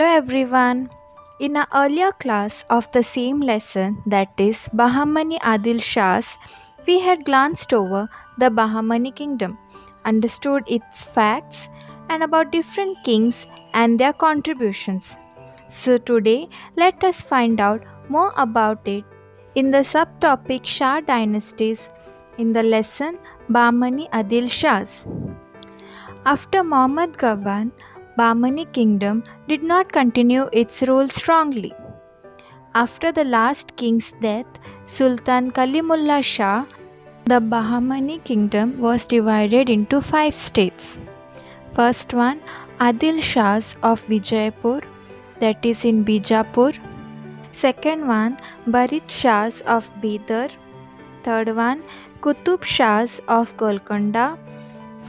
Hello everyone. In an earlier class of the same lesson, that is Bahmani Adil Shahs, we had glanced over the Bahmani kingdom, understood its facts, and about different kings and their contributions. So today, let us find out more about it in the subtopic Shah dynasties in the lesson Bahmani Adil Shahs. After Muhammad Ghaban, Bahmani kingdom did not continue its rule strongly. After the last king's death, Sultan Kalimullah Shah, the Bahmani kingdom was divided into 5 states. First one, Adil Shahs of Vijaypur, that is in Bijapur. Second one, Barit Shahs of Bidar. Third one, Qutub Shahs of Golconda.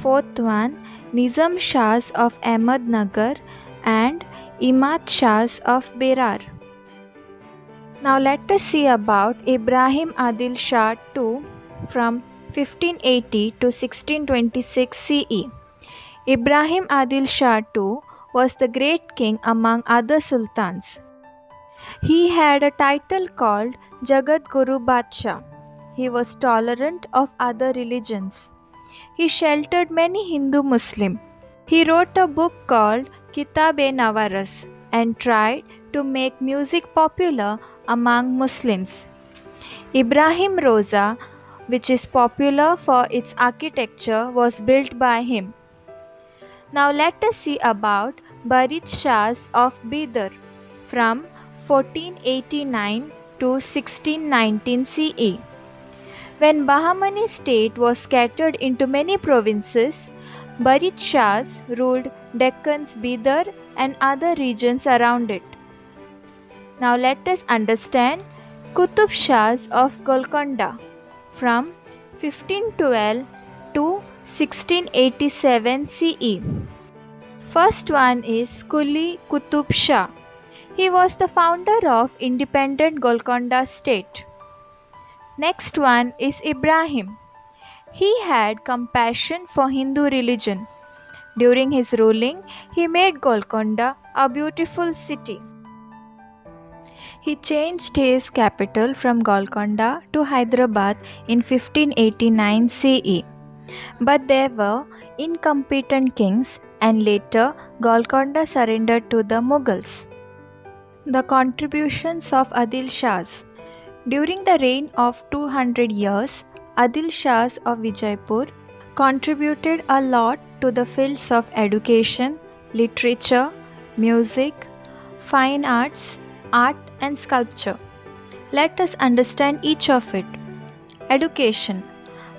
Fourth one, Nizam Shahs of Ahmednagar and Imad Shahs of Berar. Now let us see about Ibrahim Adil Shah II from 1580 to 1626 CE. Ibrahim Adil Shah II was the great king among other sultans. He had a title called Jagat Guru Badshah. He was tolerant of other religions. He sheltered many Hindu Muslims. He wrote a book called Kitab-e-Nawaras and tried to make music popular among Muslims. Ibrahim Roza, which is popular for its architecture, was built by him. Now let us see about Barit Shahs of Bidar from 1489 to 1619 CE. When Bahmani state was scattered into many provinces, Barit Shahs ruled Deccan's Bidar and other regions around it. Now let us understand Qutub Shahs of Golconda from 1512 to 1687 CE. First one is Quli Qutub Shah. He was the founder of independent Golconda state. Next one is Ibrahim. He had compassion for Hindu religion. During his ruling, he made Golconda a beautiful city. He changed his capital from Golconda to Hyderabad in 1589 CE. But there were incompetent kings and later Golconda surrendered to the Mughals. The contributions of Adil Shahs. During the reign of 200 years, Adil Shahs of Vijaypur contributed a lot to the fields of education, literature, music, fine arts, art and sculpture. Let us understand each of it. Education.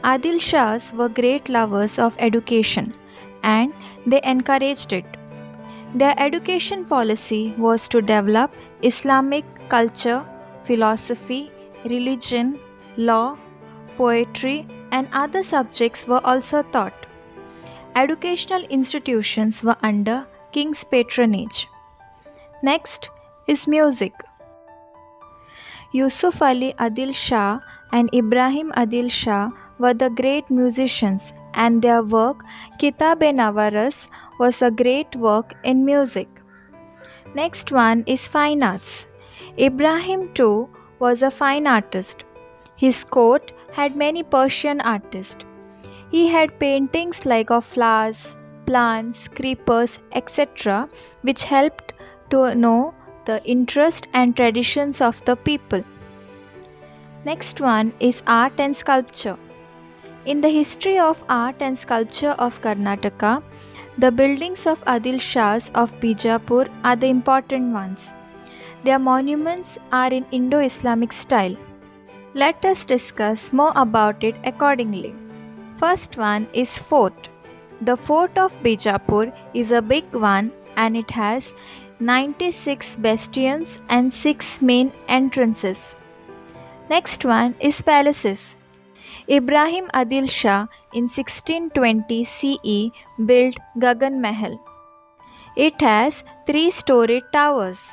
Adil Shahs were great lovers of education and they encouraged it. Their education policy was to develop Islamic culture, philosophy, religion, law, poetry, and other subjects were also taught. Educational institutions were under king's patronage. Next is music. Yusuf Ali Adil Shah and Ibrahim Adil Shah were the great musicians and their work Kitab-e-Nawaras was a great work in music. Next one is fine arts. Ibrahim too was a fine artist. His court had many Persian artists. He had paintings like of flowers, plants, creepers, etc., which helped to know the interest and traditions of the people. Next one is art and sculpture. In the history of art and sculpture of Karnataka, the buildings of Adil Shahs of Bijapur are the important ones. Their monuments are in Indo-Islamic style. Let us discuss more about it accordingly. First one is fort. The fort of Bijapur is a big one and it has 96 bastions and 6 main entrances. Next one is palaces. Ibrahim Adil Shah in 1620 CE built Gagan Mahal. It has 3-storied towers.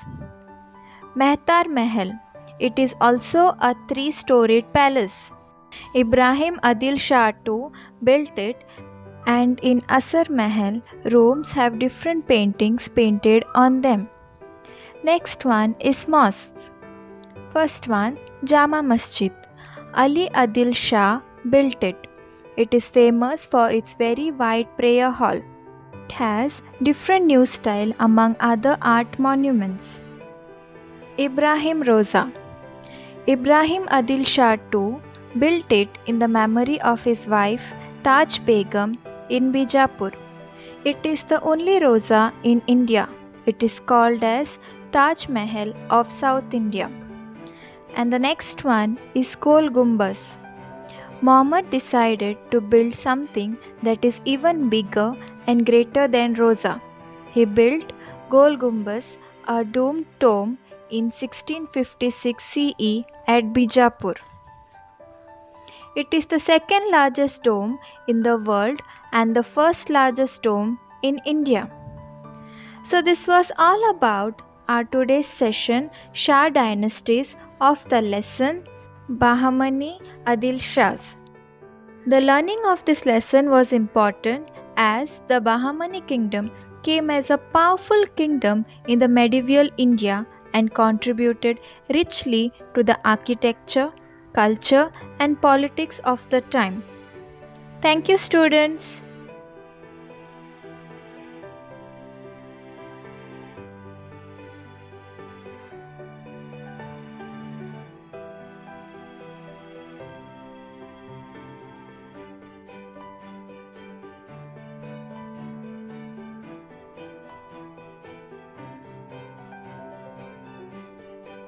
Mehtar Mahal. It is also a 3-storied palace. Ibrahim Adil Shah II built it, and in Asar Mahal, rooms have different paintings painted on them. Next one is mosques. First one, Jama Masjid. Ali Adil Shah built it. It is famous for its very wide prayer hall. It has different new style among other art monuments. Ibrahim Roza. Ibrahim Adil Shah II built it in the memory of his wife Taj Begum in Bijapur. It is the only Roza in India. It is called as Taj Mahal of South India. And the next one is Gol Gumbaz. Muhammad decided to build something that is even bigger and greater than Roza. He built Gol Gumbaz, a domed tomb, in 1656 CE at Bijapur. It is the second largest dome in the world and the first largest dome in India. So this was all about our today's session, Shah dynasties of the lesson Bahmani Adil Shahs. The learning of this lesson was important as the Bahmani kingdom came as a powerful kingdom in the medieval India and contributed richly to the architecture, culture and politics of the time. Thank you, students.